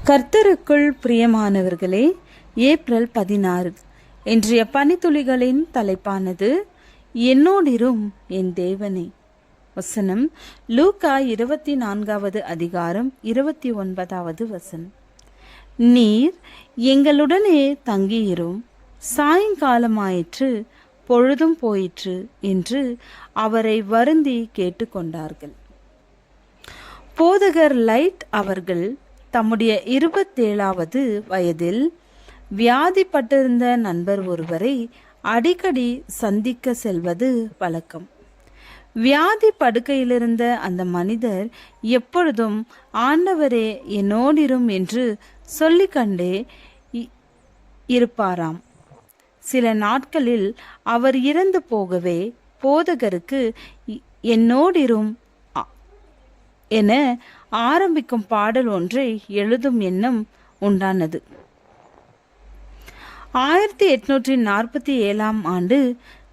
கர்த்தருக்குள் பிரியமானவர்களே, ஏப்ரல் 16 இன்றைய பனித்துளிகளின் தலைப்பானது என்னோடிரும் என் தேவனே. வசனம் லூக்கா 24வது அதிகாரம் 29வது வசனம். நீர் எங்களுடனே தங்கியிரும், சாயங்காலமாயிற்று, பொழுதும் போயிற்று என்று அவரை வருந்தி கேட்டுக்கொண்டார்கள். போதகர் லைட் அவர்கள் தம்முடைய 27வது வயதில் வியாதிப்பட்டிருந்த நண்பர் ஒருவரை அடிக்கடி சந்திக்க செல்வது வழக்கம். வியாதி படுக்கையிலிருந்த அந்த மனிதர் எப்பொழுதும் ஆண்டவரே என்னோடிரும் என்று சொல்லிக்கண்டே இருப்பாராம். சில நாட்களில் அவர் இறந்து போகவே போதகருக்கு என்னோடிரும் என ஆரம்பிக்கும் பாடல் ஒன்றை எழுதும் எண்ணம் உண்டானது. 1847 ஆண்டு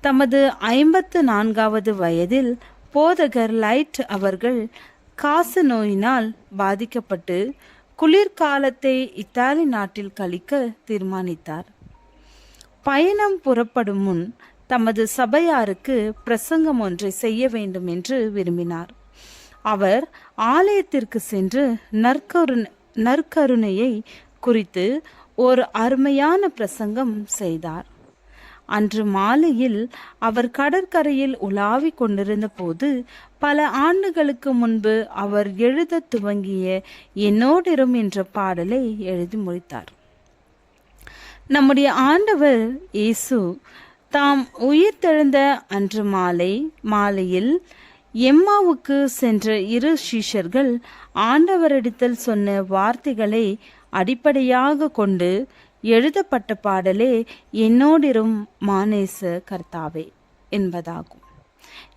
தமது 54வது வயதில் போதகர் லைட் அவர்கள் காச நோயினால் பாதிக்கப்பட்டு குளிர்காலத்தை இத்தாலி நாட்டில் கழிக்க தீர்மானித்தார். பயணம் புறப்படும் முன் தமது சபையாருக்கு பிரசங்கம் ஒன்றை செய்ய வேண்டும் என்று விரும்பினார். அவர் ஆலயத்திற்கு சென்று நற்கருணையை குறித்து ஒரு அருமையான பிரசங்கம் செய்தார். அன்று மாலையில் அவர் கடற்கரையில் உலாவிக் கொண்டிருந்த போது பல ஆண்டுகளுக்கு முன்பு அவர் எழுத துவங்கிய என்னோடிரும் என்ற பாடலை எழுதி முடித்தார். நம்முடைய ஆண்டவர் இயேசு தாம் உயிர்த்தெழுந்த அன்று மாலையில் எம்மாவுக்கு சென்ற 2 சீஷர்கள் ஆண்டவரிடத்தில் சொன்ன வார்த்தைகளை அடிப்படையாக கொண்டு எழுதப்பட்ட பாடலே என்னோடிரும் மானேச கர்த்தாவே என்பதாகும்.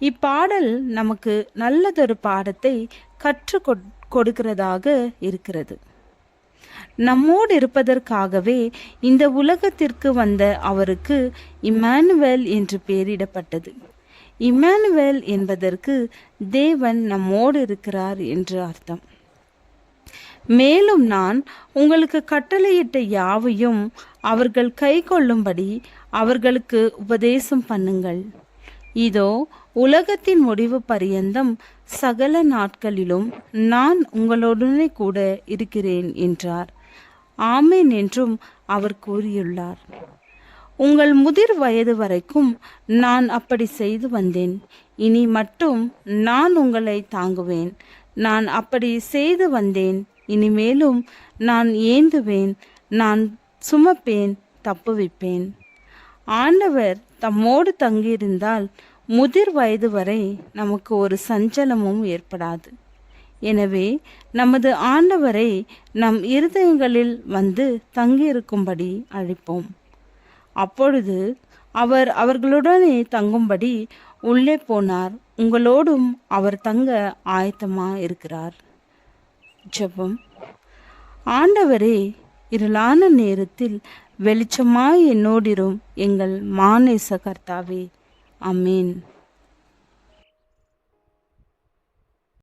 இப்பாடல் நமக்கு நல்லதொரு பாடத்தை கற்றுக் கொடுக்கிறதாக இருக்கிறது. நம்மோடு இருப்பதற்காகவே இந்த உலகத்திற்கு வந்த அவருக்கு இம்மானுவேல் என்று பெயரிடப்பட்டது. இம்மானுவேல் என்பதற்கு தேவன் நம்மோடு இருக்கிறார் என்று அர்த்தம். மேலும் நான் உங்களுக்கு கட்டளையிட்ட யாவையும் அவர்கள் கை கொள்ளும்படி அவர்களுக்கு உபதேசம் பண்ணுங்கள். இதோ உலகத்தின் முடிவு பரியந்தம் சகல நாட்களிலும் நான் உங்களுடனே கூட இருக்கிறேன் என்றார். ஆமேன் என்றும் அவர் கூறியுள்ளார். உங்கள் முதிர் வயது வரைக்கும் நான் அப்படி செய்து வந்தேன். இனி மட்டும் நான் உங்களை தாங்குவேன். நான் அப்படி செய்து வந்தேன். இனிமேலும் நான் ஏந்துவேன். நான் சுமப்பேன், தப்புவிப்பேன். ஆண்டவர் தம்மோடு தங்கியிருந்தால் முதிர் வயது வரை நமக்கு ஒரு சஞ்சலமும் ஏற்படாது. எனவே நமது ஆண்டவரை நம் இருதயங்களில் வந்து தங்கியிருக்கும்படி அழைப்போம். அப்பொழுது அவர் அவர்களுடனே தங்கும்படி உள்ளே போனார். உங்களோடும் அவர் தங்க ஆயத்தமா இருக்கிறார். ஜெபம். ஆண்டவரே, இருளான நேரத்தில் வெளிச்சமாய் என்னோடிரும் எங்கள் மானேச கர்த்தாவே. ஆமேன்.